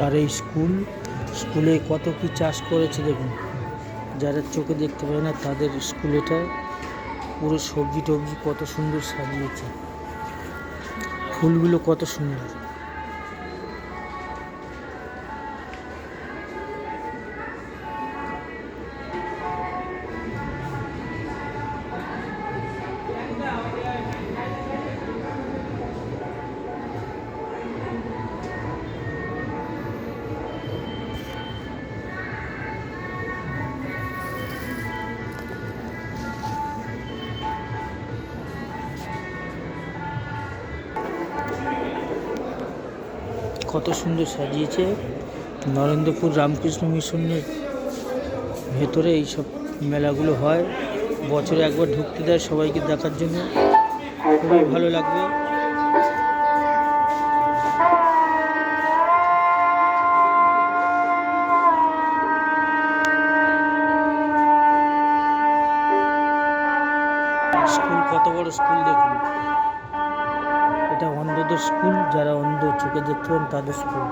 আর এই স্কুলে কত কি চাষ করেছে দেখুন, যারা চোখে দেখতে পায় না তাদের স্কুল এটা। পুরো সবজি টবজি কত সুন্দর সাজিয়েছে, ফুলগুলো কত সুন্দর। কত সুন্দর সাজিয়েছে। নরেন্দ্রপুর রামকৃষ্ণ মিশনের ভেতরে এইসব মেলাগুলো হয়, বছরে একবার ঢুকতে দেয় সবাইকে দেখার জন্য, খুবই ভালো লাগবে। স্কুল কত বড় স্কুল দেখুন, এটা অন্ধদের স্কুল, যারা অন্ধ চোখে দেখতে পান তাদের স্কুল।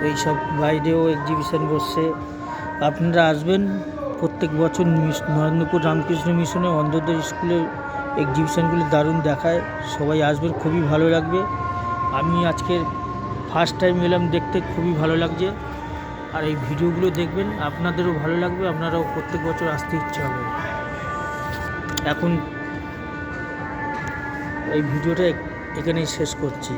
এইসব বাইরেও এক্সিবিশন বসছে, আপনারা আসবেন প্রত্যেক বছর। নরেন্দ্রপুর রামকৃষ্ণ মিশনে অন্ধদের স্কুলের এক্সিবিশনগুলি দারুণ দেখায়, সবাই আসবেন, খুবই ভালো লাগবে। আমি আজকে ফার্স্ট টাইম এলাম দেখতে, খুবই ভালো লাগছে। আর এই ভিডিওগুলো দেখবেন, আপনাদেরও ভালো লাগবে, আপনারাও প্রত্যেক বছর আসতে ইচ্ছে হবে। এখন এই ভিডিওটা এখানেই শেষ করছি।